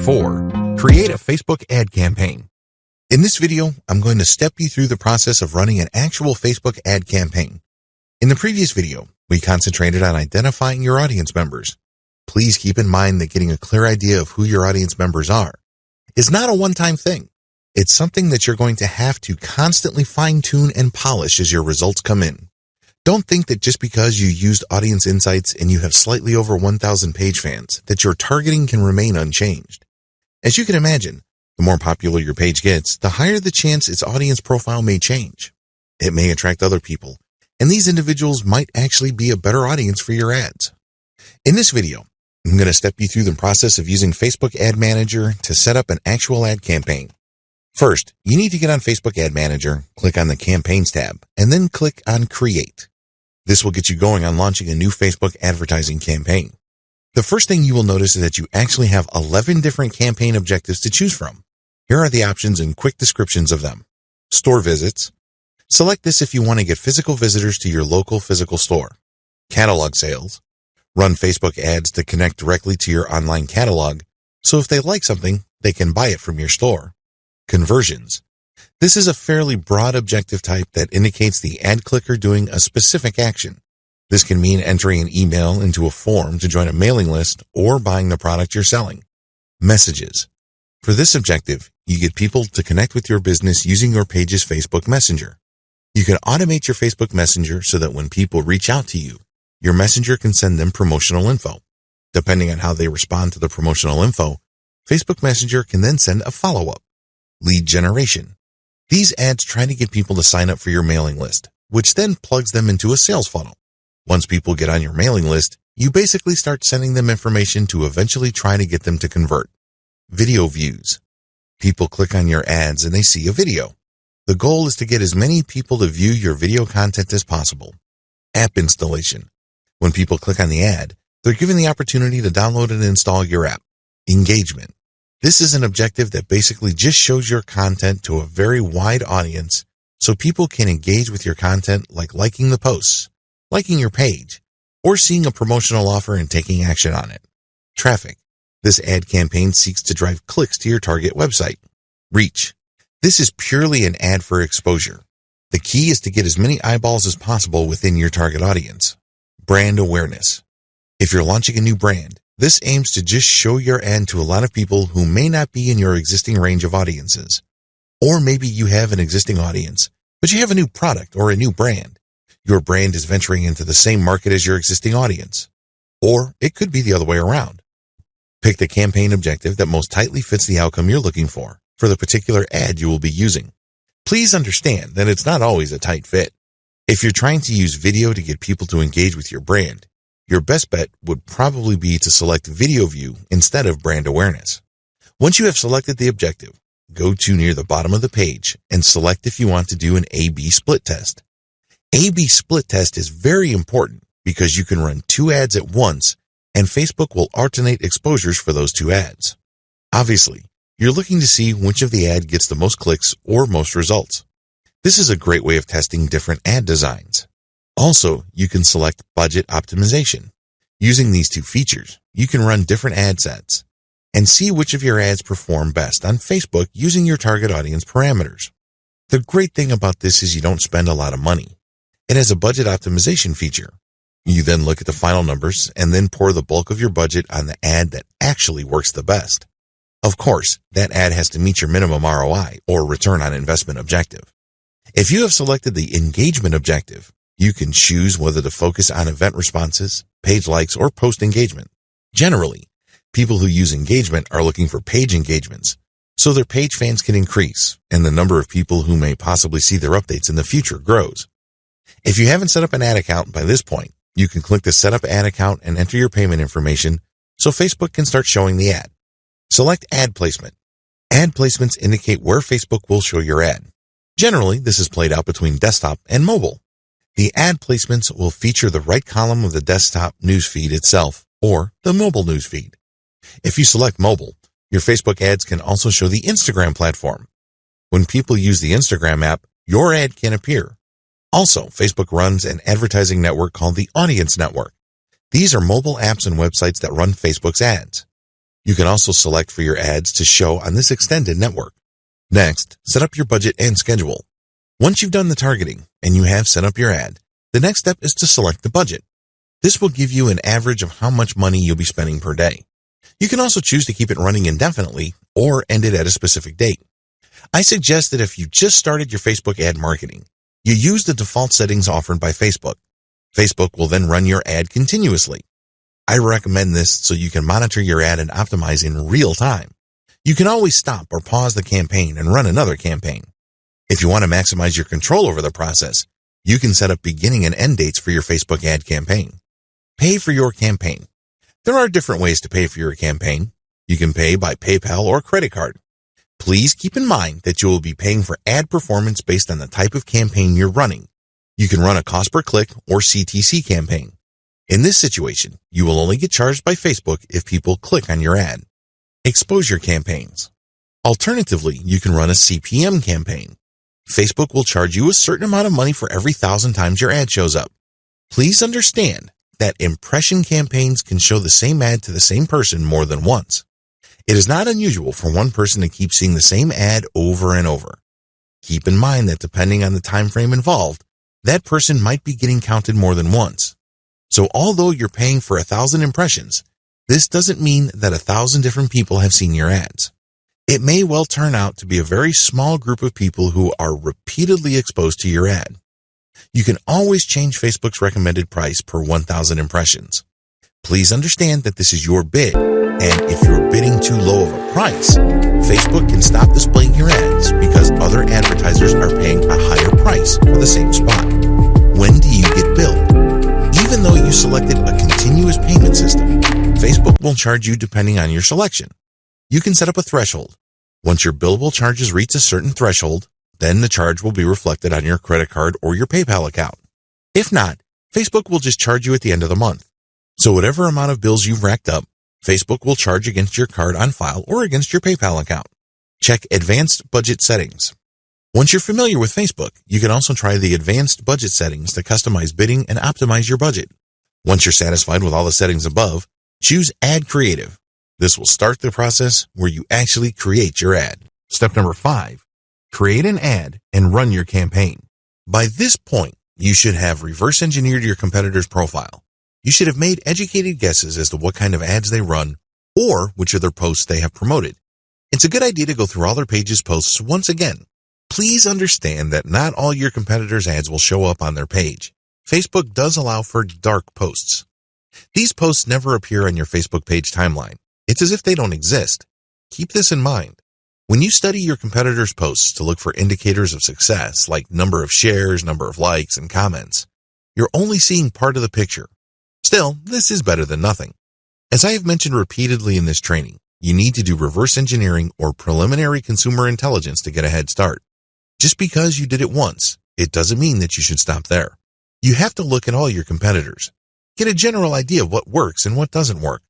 4. Create a Facebook ad campaign. In this video, I'm going to step you through the process of running an actual Facebook ad campaign. In the previous video, we concentrated on identifying your audience members. Please keep in mind that getting a clear idea of who your audience members are is not a one-time thing. It's something that you're going to have to constantly fine-tune and polish as your results come in. Don't think that just because you used Audience Insights and you have slightly over 1,000 page fans, that your targeting can remain unchanged. As you can imagine, the more popular your page gets, the higher the chance its audience profile may change. It may attract other people, and these individuals might actually be a better audience for your ads. In this video, I'm going to step you through the process of using Facebook Ad Manager to set up an actual ad campaign. First, you need to get on Facebook Ad Manager, click on the Campaigns tab, and then click on Create. This will get you going on launching a new Facebook advertising campaign. The first thing you will notice is that you actually have 11 different campaign objectives to choose from. Here are the options and quick descriptions of them. Store visits. Select this if you want to get physical visitors to your local physical store. Catalog sales. Run Facebook ads to connect directly to your online catalog, so if they like something, they can buy it from your store. Conversions. This is a fairly broad objective type that indicates the ad clicker doing a specific action. This can mean entering an email into a form to join a mailing list or buying the product you're selling. Messages. For this objective, you get people to connect with your business using your page's Facebook Messenger. You can automate your Facebook Messenger so that when people reach out to you, your messenger can send them promotional info. Depending on how they respond to the promotional info, Facebook Messenger can then send a follow-up. Lead generation. These ads try to get people to sign up for your mailing list, which then plugs them into a sales funnel. Once people get on your mailing list, you basically start sending them information to eventually try to get them to convert. Video views. People click on your ads and they see a video. The goal is to get as many people to view your video content as possible. App installation. When people click on the ad, they're given the opportunity to download and install your app. Engagement. This is an objective that basically just shows your content to a very wide audience so people can engage with your content like liking the posts, liking your page, or seeing a promotional offer and taking action on it. Traffic. This ad campaign seeks to drive clicks to your target website. Reach. This is purely an ad for exposure. The key is to get as many eyeballs as possible within your target audience. Brand awareness. If you're launching a new brand, this aims to just show your ad to a lot of people who may not be in your existing range of audiences. Or maybe you have an existing audience, but you have a new product or a new brand. Your brand is venturing into the same market as your existing audience. Or it could be the other way around. Pick the campaign objective that most tightly fits the outcome you're looking for the particular ad you will be using. Please understand that it's not always a tight fit. If you're trying to use video to get people to engage with your brand, your best bet would probably be to select video view instead of brand awareness. Once you have selected the objective, go to near the bottom of the page and select if you want to do an A/B split test. A/B split test is very important because you can run two ads at once and Facebook will alternate exposures for those two ads. Obviously, you're looking to see which of the ad gets the most clicks or most results. This is a great way of testing different ad designs. Also, you can select budget optimization. Using these two features, you can run different ad sets and see which of your ads perform best on Facebook using your target audience parameters. The great thing about this is you don't spend a lot of money. It has a budget optimization feature. You then look at the final numbers and then pour the bulk of your budget on the ad that actually works the best. Of course, that ad has to meet your minimum ROI or return on investment objective. If you have selected the engagement objective, you can choose whether to focus on event responses, page likes, or post engagement. Generally, people who use engagement are looking for page engagements, so their page fans can increase and the number of people who may possibly see their updates in the future grows. If you haven't set up an ad account by this point, you can click the Set Up Ad Account and enter your payment information so Facebook can start showing the ad. Select Ad Placement. Ad placements indicate where Facebook will show your ad. Generally, this is played out between desktop and mobile. The ad placements will feature the right column of the desktop newsfeed itself or the mobile newsfeed. If you select mobile, your Facebook ads can also show the Instagram platform. When people use the Instagram app, your ad can appear. Also, Facebook runs an advertising network called the Audience Network. These are mobile apps and websites that run Facebook's ads. You can also select for your ads to show on this extended network. Next, set up your budget and schedule. Once you've done the targeting and you have set up your ad, the next step is to select the budget. This will give you an average of how much money you'll be spending per day. You can also choose to keep it running indefinitely or end it at a specific date. I suggest that if you just started your Facebook ad marketing, you use the default settings offered by Facebook. Facebook will then run your ad continuously. I recommend this so you can monitor your ad and optimize in real time. You can always stop or pause the campaign and run another campaign. If you want to maximize your control over the process, you can set up beginning and end dates for your Facebook ad campaign. Pay for your campaign. There are different ways to pay for your campaign. You can pay by PayPal or credit card. Please keep in mind that you will be paying for ad performance based on the type of campaign you're running. You can run a cost per click or CTC campaign. In this situation, you will only get charged by Facebook if people click on your ad. Exposure campaigns. Alternatively, you can run a CPM campaign. Facebook will charge you a certain amount of money for every 1,000 times your ad shows up. Please understand that impression campaigns can show the same ad to the same person more than once. It is not unusual for one person to keep seeing the same ad over and over. Keep in mind that depending on the time frame involved, that person might be getting counted more than once. So although you're paying for 1,000 impressions, this doesn't mean that 1,000 different people have seen your ads. It may well turn out to be a very small group of people who are repeatedly exposed to your ad. You can always change Facebook's recommended price per 1,000 impressions. Please understand that this is your bid, and if you're bidding too low of a price, Facebook can stop displaying your ads because other advertisers are paying a higher price for the same spot. When do you get billed? Even though you selected a continuous payment system, Facebook will charge you depending on your selection. You can set up a threshold. Once your billable charges reach a certain threshold, then the charge will be reflected on your credit card or your PayPal account. If not, Facebook will just charge you at the end of the month. So whatever amount of bills you've racked up, Facebook will charge against your card on file or against your PayPal account. Check Advanced Budget Settings. Once you're familiar with Facebook, you can also try the Advanced Budget Settings to customize bidding and optimize your budget. Once you're satisfied with all the settings above, choose Ad Creative. This will start the process where you actually create your ad. Step number 5, create an ad and run your campaign. By this point, you should have reverse engineered your competitor's profile. You should have made educated guesses as to what kind of ads they run or which of their posts they have promoted. It's a good idea to go through all their pages' posts once again. Please understand that not all your competitors' ads will show up on their page. Facebook does allow for dark posts. These posts never appear on your Facebook page timeline. It's as if they don't exist. Keep this in mind. When you study your competitors' posts to look for indicators of success, like number of shares, number of likes, and comments, you're only seeing part of the picture. Still, this is better than nothing. As I have mentioned repeatedly in this training, you need to do reverse engineering or preliminary consumer intelligence to get a head start. Just because you did it once, it doesn't mean that you should stop there. You have to look at all your competitors. Get a general idea of what works and what doesn't work.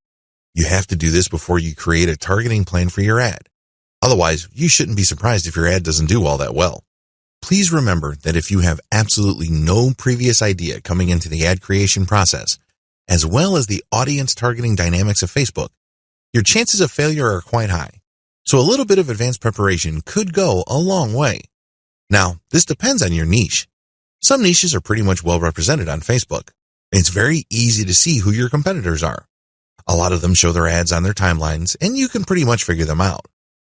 You have to do this before you create a targeting plan for your ad. Otherwise, you shouldn't be surprised if your ad doesn't do all that well. Please remember that if you have absolutely no previous idea coming into the ad creation process, as well as the audience targeting dynamics of Facebook, your chances of failure are quite high. So a little bit of advanced preparation could go a long way. Now, this depends on your niche. Some niches are pretty much well represented on Facebook. It's very easy to see who your competitors are. A lot of them show their ads on their timelines, and you can pretty much figure them out.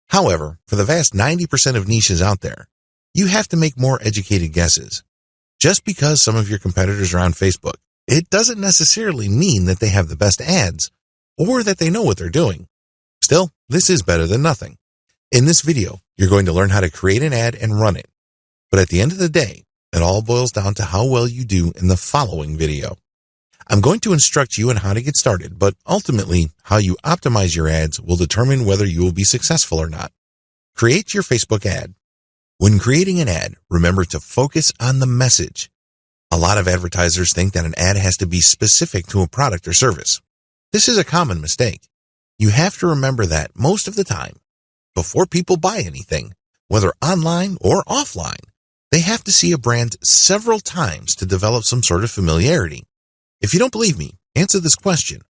However, for the vast 90% of niches out there, you have to make more educated guesses. Just because some of your competitors are on Facebook, it doesn't necessarily mean that they have the best ads or that they know what they're doing. Still, this is better than nothing. In this video, you're going to learn how to create an ad and run it. But at the end of the day, it all boils down to how well you do in the following video. I'm going to instruct you on how to get started, but ultimately, how you optimize your ads will determine whether you will be successful or not. Create your Facebook ad. When creating an ad, remember to focus on the message. A lot of advertisers think that an ad has to be specific to a product or service. This is a common mistake. You have to remember that most of the time, before people buy anything, whether online or offline, they have to see a brand several times to develop some sort of familiarity. If you don't believe me, answer this question.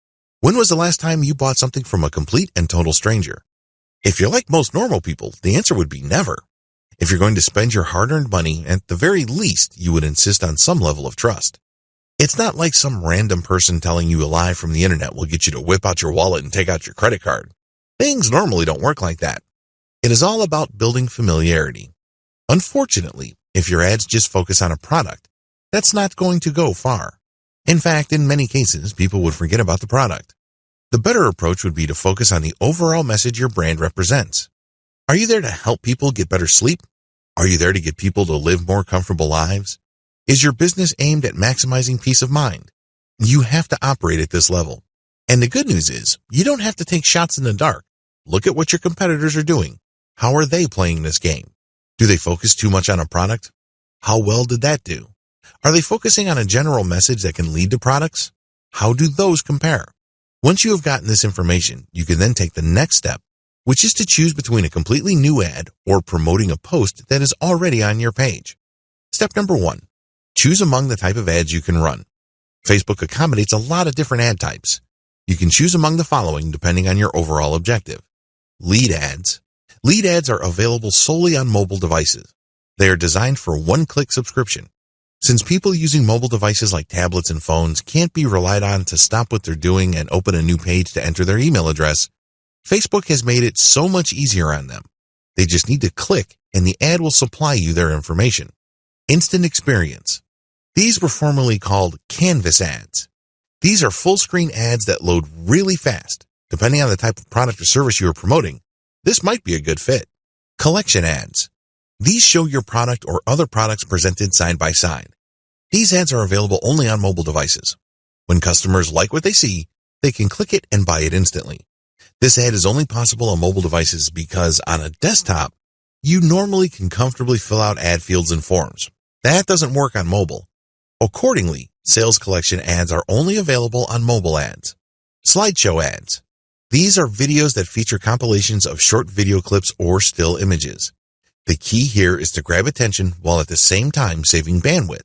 When was the last time you bought something from a complete and total stranger? If you're like most normal people, the answer would be never. If you're going to spend your hard-earned money, at the very least, you would insist on some level of trust. It's not like some random person telling you a lie from the internet will get you to whip out your wallet and take out your credit card. Things normally don't work like that. It is all about building familiarity. Unfortunately, if your ads just focus on a product, that's not going to go far. In fact, in many cases, people would forget about the product. The better approach would be to focus on the overall message your brand represents. Are you there to help people get better sleep? Are you there to get people to live more comfortable lives? Is your business aimed at maximizing peace of mind? You have to operate at this level. And the good news is, you don't have to take shots in the dark. Look at what your competitors are doing. How are they playing this game? Do they focus too much on a product? How well did that do? Are they focusing on a general message that can lead to products? How do those compare? Once you have gotten this information, you can then take the next step, which is to choose between a completely new ad or promoting a post that is already on your page. Step number 1. Choose among the type of ads you can run. Facebook accommodates a lot of different ad types. You can choose among the following depending on your overall objective. Lead ads. Lead ads are available solely on mobile devices. They are designed for one-click subscription. Since people using mobile devices like tablets and phones can't be relied on to stop what they're doing and open a new page to enter their email address, Facebook has made it so much easier on them. They just need to click and the ad will supply you their information. Instant experience. These were formerly called canvas ads. These are full-screen ads that load really fast. Depending on the type of product or service you are promoting, this might be a good fit. Collection ads. These show your product or other products presented side by side. These ads are available only on mobile devices. When customers like what they see, they can click it and buy it instantly. This ad is only possible on mobile devices because on a desktop, you normally can comfortably fill out ad fields and forms. That doesn't work on mobile. Accordingly, sales collection ads are only available on mobile ads. Slideshow ads. These are videos that feature compilations of short video clips or still images. The key here is to grab attention while at the same time saving bandwidth.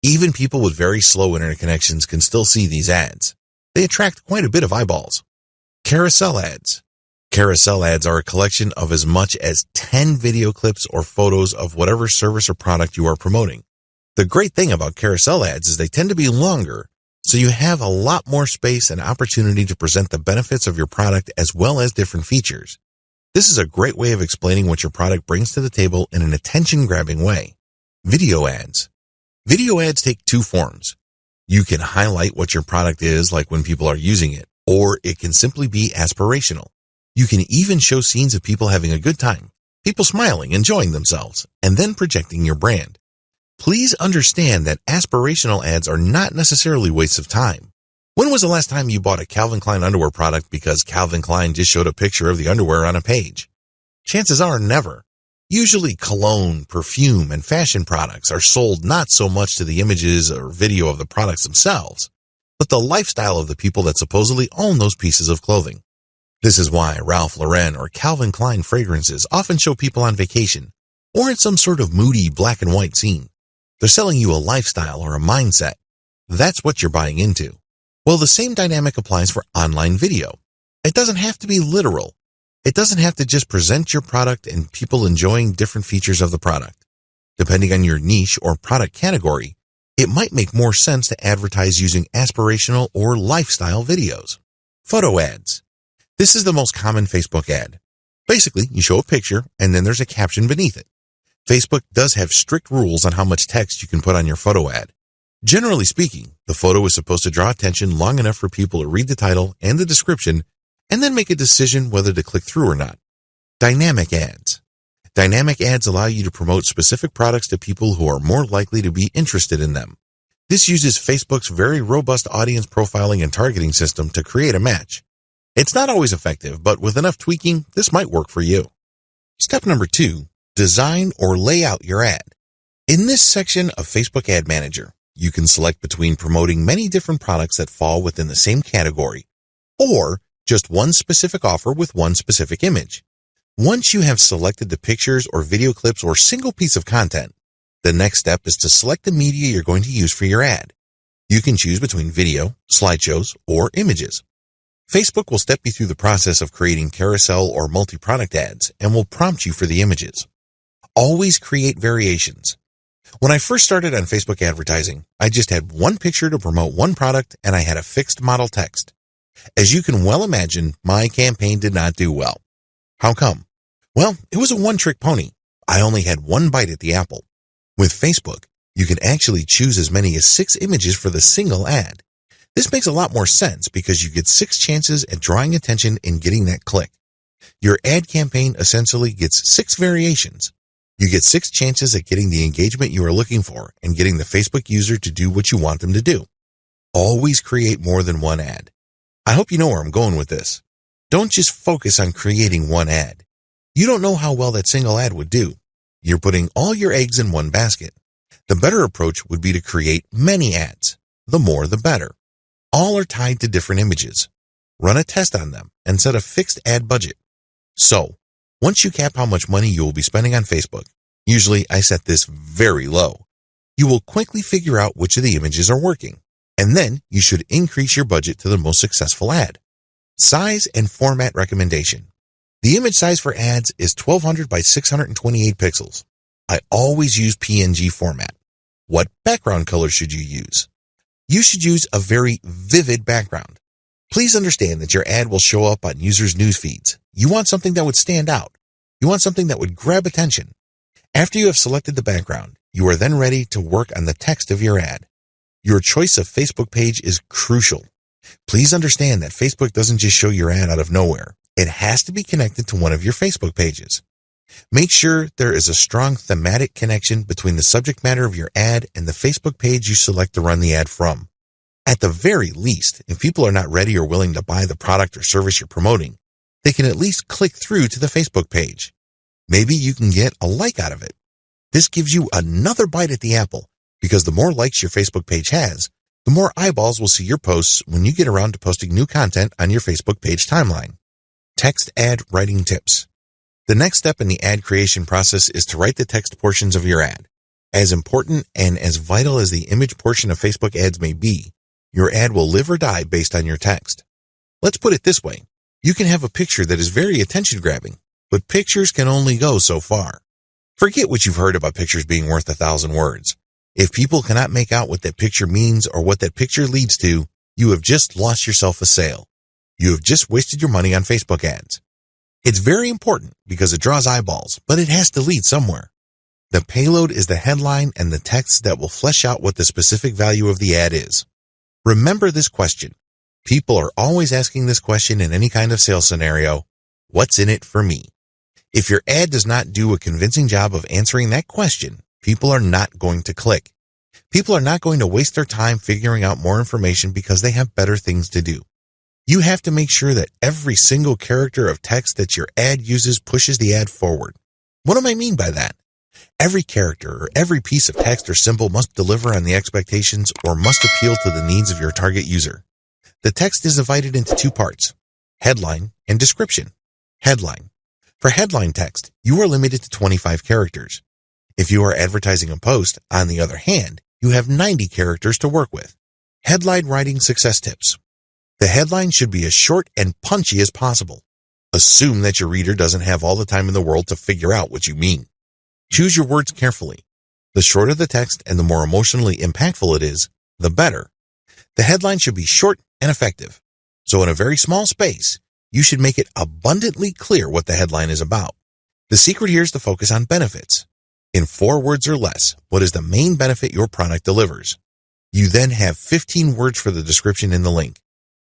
Even people with very slow internet connections can still see these ads. They attract quite a bit of eyeballs. Carousel ads. Carousel ads are a collection of as much as 10 video clips or photos of whatever service or product you are promoting. The great thing about carousel ads is they tend to be longer, so you have a lot more space and opportunity to present the benefits of your product as well as different features. This is a great way of explaining what your product brings to the table in an attention-grabbing way. Video ads. Video ads take two forms. You can highlight what your product is like when people are using it, or it can simply be aspirational. You can even show scenes of people having a good time, people smiling, enjoying themselves, and then projecting your brand. Please understand that aspirational ads are not necessarily wastes of time. When was the last time you bought a Calvin Klein underwear product because Calvin Klein just showed a picture of the underwear on a page? Chances are never. Usually cologne, perfume, and fashion products are sold not so much to the images or video of the products themselves, but the lifestyle of the people that supposedly own those pieces of clothing. This is why Ralph Lauren or Calvin Klein fragrances often show people on vacation or in some sort of moody black and white scene. They're selling you a lifestyle or a mindset. That's what you're buying into. Well, the same dynamic applies for online video. It doesn't have to be literal. It doesn't have to just present your product and people enjoying different features of the product. Depending on your niche or product category, it might make more sense to advertise using aspirational or lifestyle videos. Photo ads. This is the most common Facebook ad. Basically, you show a picture and then there's a caption beneath it. Facebook does have strict rules on how much text you can put on your photo ad. Generally speaking, the photo is supposed to draw attention long enough for people to read the title and the description and then make a decision whether to click through or not. Dynamic ads. Dynamic ads allow you to promote specific products to people who are more likely to be interested in them. This uses Facebook's very robust audience profiling and targeting system to create a match. It's not always effective, but with enough tweaking, this might work for you. Step number 2, design or lay out your ad. In this section of Facebook Ad Manager, you can select between promoting many different products that fall within the same category, or just one specific offer with one specific image. Once you have selected the pictures or video clips or single piece of content, the next step is to select the media you're going to use for your ad. You can choose between video, slideshows, or images. Facebook will step you through the process of creating carousel or multi-product ads and will prompt you for the images. Always create variations. When I first started on Facebook advertising, I just had one picture to promote one product and I had a fixed model text. As you can well imagine, my campaign did not do well. How come? Well, it was a one-trick pony. I only had one bite at the apple. With Facebook, you can actually choose as many as 6 images for the single ad. This makes a lot more sense because you get 6 chances at drawing attention and getting that click. Your ad campaign essentially gets 6 variations. You get 6 chances at getting the engagement you are looking for and getting the Facebook user to do what you want them to do. Always create more than one ad. I hope you know where I'm going with this. Don't just focus on creating one ad. You don't know how well that single ad would do. You're putting all your eggs in one basket. The better approach would be to create many ads. The more, the better. All are tied to different images. Run a test on them and set a fixed ad budget. So, once you cap how much money you will be spending on Facebook, usually I set this very low, you will quickly figure out which of the images are working, and then you should increase your budget to the most successful ad. Size and format recommendation. The image size for ads is 1200 by 628 pixels. I always use PNG format. What background color should you use? You should use a very vivid background. Please understand that your ad will show up on users' news feeds. You want something that would stand out. You want something that would grab attention. After you have selected the background, you are then ready to work on the text of your ad. Your choice of Facebook page is crucial. Please understand that Facebook doesn't just show your ad out of nowhere. It has to be connected to one of your Facebook pages. Make sure there is a strong thematic connection between the subject matter of your ad and the Facebook page you select to run the ad from. At the very least, if people are not ready or willing to buy the product or service you're promoting, they can at least click through to the Facebook page. Maybe you can get a like out of it. This gives you another bite at the apple because the more likes your Facebook page has, the more eyeballs will see your posts when you get around to posting new content on your Facebook page timeline. Text ad writing tips. The next step in the ad creation process is to write the text portions of your ad. As important and as vital as the image portion of Facebook ads may be, your ad will live or die based on your text. Let's put it this way. You can have a picture that is very attention-grabbing, but pictures can only go so far. Forget what you've heard about pictures being worth 1,000 words. If people cannot make out what that picture means or what that picture leads to, you have just lost yourself a sale. You have just wasted your money on Facebook ads. It's very important because it draws eyeballs, but it has to lead somewhere. The payload is the headline and the text that will flesh out what the specific value of the ad is. Remember this question. People are always asking this question in any kind of sales scenario. What's in it for me? If your ad does not do a convincing job of answering that question, people are not going to click. People are not going to waste their time figuring out more information because they have better things to do. You have to make sure that every single character of text that your ad uses pushes the ad forward. What do I mean by that? Every character or every piece of text or symbol must deliver on the expectations or must appeal to the needs of your target user. The text is divided into 2 parts, headline and description. Headline. For headline text, you are limited to 25 characters. If you are advertising a post, on the other hand, you have 90 characters to work with. Headline writing success tips. The headline should be as short and punchy as possible. Assume that your reader doesn't have all the time in the world to figure out what you mean. Choose your words carefully. The shorter the text and the more emotionally impactful it is, the better. The headline should be short and effective. So in a very small space, you should make it abundantly clear what the headline is about. The secret here is to focus on benefits. In 4 words or less, what is the main benefit your product delivers? You then have 15 words for the description in the link.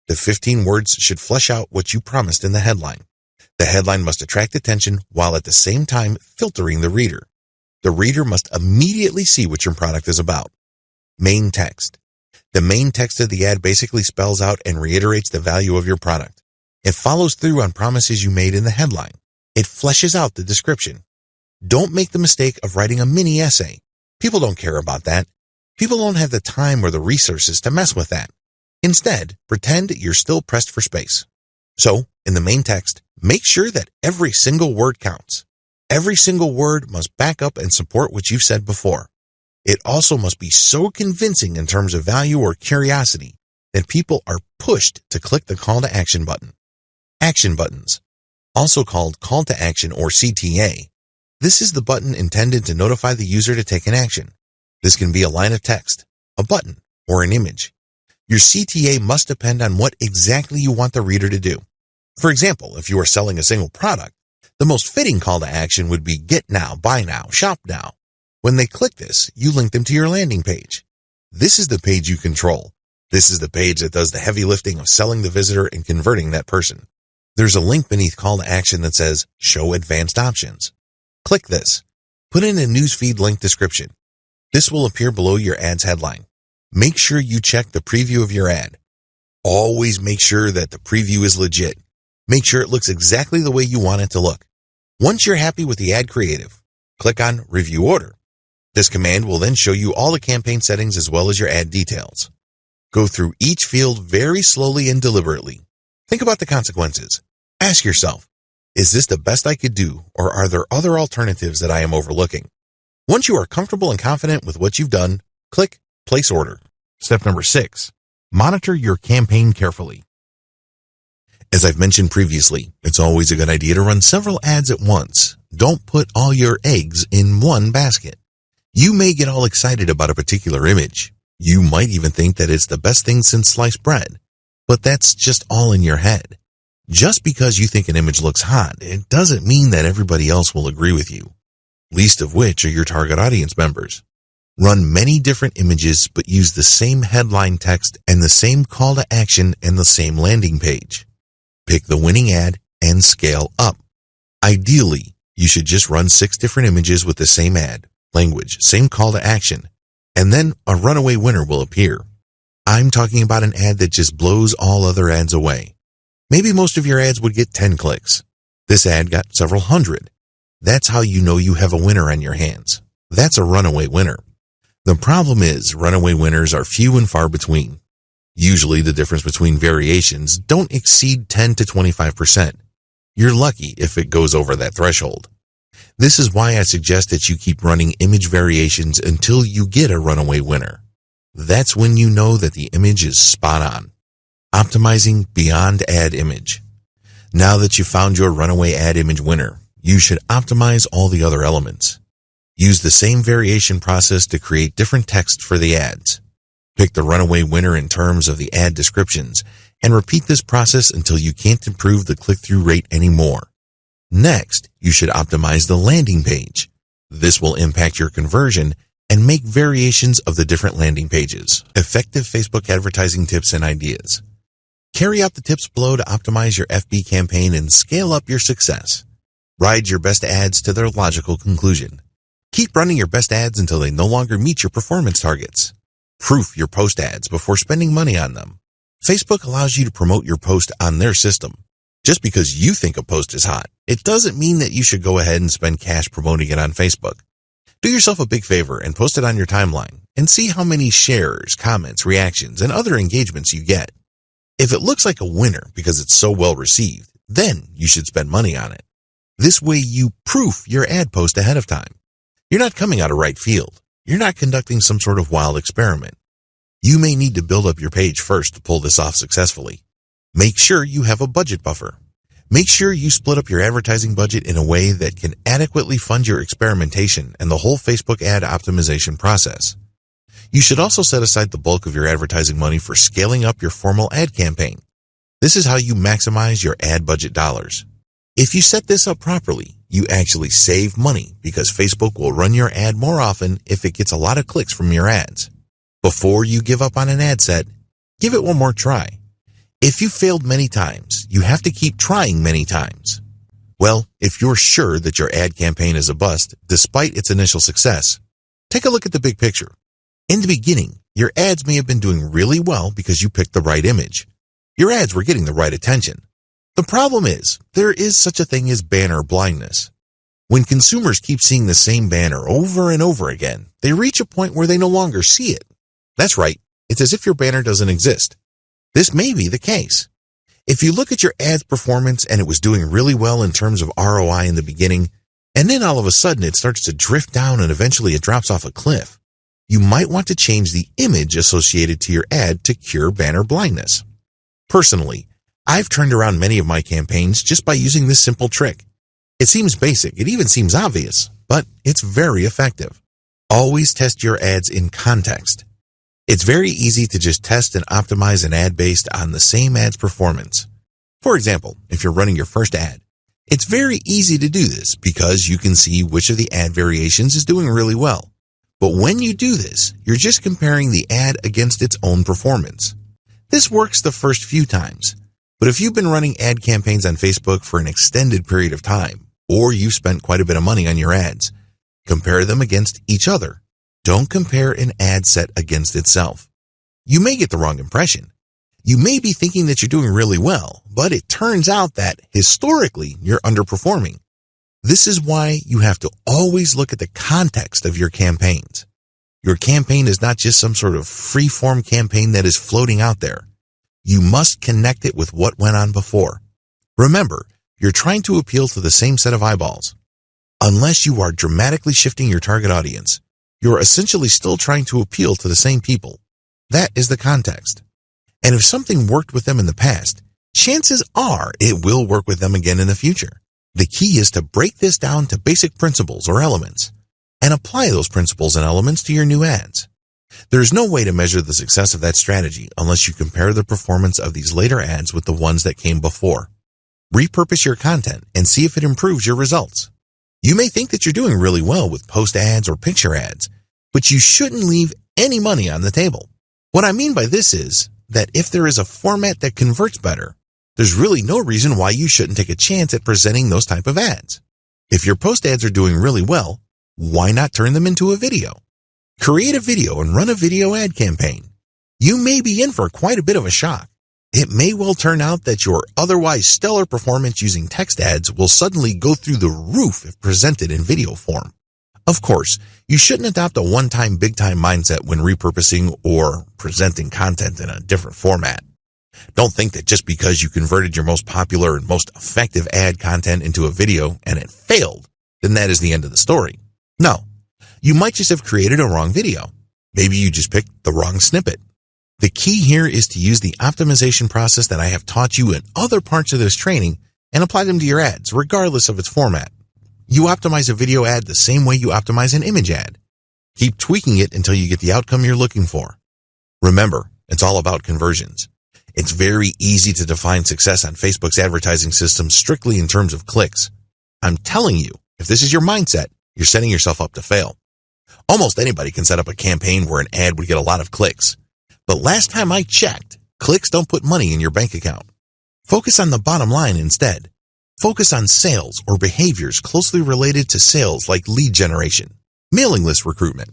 The 15 words should flesh out what you promised in the headline. The headline must attract attention while at the same time filtering the reader. The reader must immediately see what your product is about. Main text. The main text of the ad basically spells out and reiterates the value of your product. It follows through on promises you made in the headline. It fleshes out the description. Don't make the mistake of writing a mini essay. People don't care about that. People don't have the time or the resources to mess with that. Instead, pretend you're still pressed for space. So, in the main text, make sure that every single word counts. Every single word must back up and support what you've said before. It also must be so convincing in terms of value or curiosity that people are pushed to click the call to action button. Action buttons, also called call to action or CTA. This is the button intended to notify the user to take an action. This can be a line of text, a button, or an image. Your CTA must depend on what exactly you want the reader to do. For example, if you are selling a single product, the most fitting call to action would be get now, buy now, shop now. When they click this, you link them to your landing page. This is the page you control. This is the page that does the heavy lifting of selling the visitor and converting that person. There's a link beneath call to action that says show advanced options. Click this. Put in a newsfeed link description. This will appear below your ad's headline. Make sure you check the preview of your ad. Always make sure that the preview is legit. Make sure it looks exactly the way you want it to look. Once you're happy with the ad creative, click on Review Order. This command will then show you all the campaign settings as well as your ad details. Go through each field very slowly and deliberately. Think about the consequences. Ask yourself, is this the best I could do, or are there other alternatives that I am overlooking? Once you are comfortable and confident with what you've done, click Place Order. Step number 6. Monitor your campaign carefully. As I've mentioned previously, it's always a good idea to run several ads at once. Don't put all your eggs in one basket. You may get all excited about a particular image. You might even think that it's the best thing since sliced bread. But that's just all in your head. Just because you think an image looks hot, it doesn't mean that everybody else will agree with you. Least of which are your target audience members. Run many different images, but use the same headline text and the same call to action and the same landing page. Pick the winning ad and scale up. Ideally, you should just run 6 different images with the same ad, language, same call to action, and then a runaway winner will appear. I'm talking about an ad that just blows all other ads away. Maybe most of your ads would get 10 clicks. This ad got several hundred. That's how you know you have a winner on your hands. That's a runaway winner. The problem is runaway winners are few and far between. Usually the difference between variations don't exceed 10 to 25%. You're lucky if it goes over that threshold. This is why I suggest that you keep running image variations until you get a runaway winner. That's when you know that the image is spot on. Optimizing beyond ad image. Now that you've found your runaway ad image winner, you should optimize all the other elements. Use the same variation process to create different text for the ads. Pick the runaway winner in terms of the ad descriptions and repeat this process until you can't improve the click-through rate anymore. Next, you should optimize the landing page. This will impact your conversion and make variations of the different landing pages. Effective Facebook advertising tips and ideas. Carry out the tips below to optimize your FB campaign and scale up your success. Ride your best ads to their logical conclusion. Keep running your best ads until they no longer meet your performance targets. Proof your post ads before spending money on them. Facebook allows you to promote your post on their system. Just because you think a post is hot, it doesn't mean that you should go ahead and spend cash promoting it on Facebook. Do yourself a big favor and post it on your timeline and see how many shares, comments, reactions, and other engagements you get. If it looks like a winner because it's so well received, then you should spend money on it. This way you proof your ad post ahead of time. You're not coming out of right field. You're not conducting some sort of wild experiment. You may need to build up your page first to pull this off successfully. Make sure you have a budget buffer. Make sure you split up your advertising budget in a way that can adequately fund your experimentation and the whole Facebook ad optimization process. You should also set aside the bulk of your advertising money for scaling up your formal ad campaign. This is how you maximize your ad budget dollars. If you set this up properly, you actually save money because Facebook will run your ad more often if it gets a lot of clicks from your ads. Before you give up on an ad set, give it one more try. If you failed many times, you have to keep trying many times. Well, if you're sure that your ad campaign is a bust, despite its initial success, take a look at the big picture. In the beginning, your ads may have been doing really well because you picked the right image. Your ads were getting the right attention. The problem is, there is such a thing as banner blindness. When consumers keep seeing the same banner over and over again, they reach a point where they no longer see it. That's right, it's as if your banner doesn't exist. This may be the case. If you look at your ad's performance and it was doing really well in terms of ROI in the beginning, and then all of a sudden it starts to drift down and eventually it drops off a cliff, you might want to change the image associated to your ad to cure banner blindness. Personally, I've turned around many of my campaigns just by using this simple trick. It seems basic, it even seems obvious, but it's very effective. Always test your ads in context. It's very easy to just test and optimize an ad based on the same ad's performance. For example, if you're running your first ad, it's very easy to do this because you can see which of the ad variations is doing really well. But when you do this, you're just comparing the ad against its own performance. This works the first few times, but if you've been running ad campaigns on Facebook for an extended period of time, or you've spent quite a bit of money on your ads, compare them against each other. Don't compare an ad set against itself. You may get the wrong impression. You may be thinking that you're doing really well, but it turns out that historically you're underperforming. This is why you have to always look at the context of your campaigns. Your campaign is not just some sort of free-form campaign that is floating out there. You must connect it with what went on before. Remember, you're trying to appeal to the same set of eyeballs. Unless you are dramatically shifting your target audience, you're essentially still trying to appeal to the same people. That is the context. And if something worked with them in the past, chances are it will work with them again in the future. The key is to break this down to basic principles or elements and apply those principles and elements to your new ads. There is no way to measure the success of that strategy unless you compare the performance of these later ads with the ones that came before. Repurpose your content and see if it improves your results. You may think that you're doing really well with post ads or picture ads, but you shouldn't leave any money on the table. What I mean by this is that if there is a format that converts better, there's really no reason why you shouldn't take a chance at presenting those type of ads. If your post ads are doing really well, why not turn them into a video? Create a video and run a video ad campaign. You may be in for quite a bit of a shock. It may well turn out that your otherwise stellar performance using text ads will suddenly go through the roof if presented in video form. Of course, you shouldn't adopt a one-time big-time mindset when repurposing or presenting content in a different format. Don't think that just because you converted your most popular and most effective ad content into a video and it failed, then that is the end of the story. No, you might just have created a wrong video. Maybe you just picked the wrong snippet. The key here is to use the optimization process that I have taught you in other parts of this training and apply them to your ads, regardless of its format. You optimize a video ad the same way you optimize an image ad. Keep tweaking it until you get the outcome you're looking for. Remember, it's all about conversions. It's very easy to define success on Facebook's advertising system strictly in terms of clicks. I'm telling you, if this is your mindset, you're setting yourself up to fail. Almost anybody can set up a campaign where an ad would get a lot of clicks. But last time I checked, clicks don't put money in your bank account. Focus on the bottom line instead. Focus on sales or behaviors closely related to sales like lead generation, mailing list recruitment,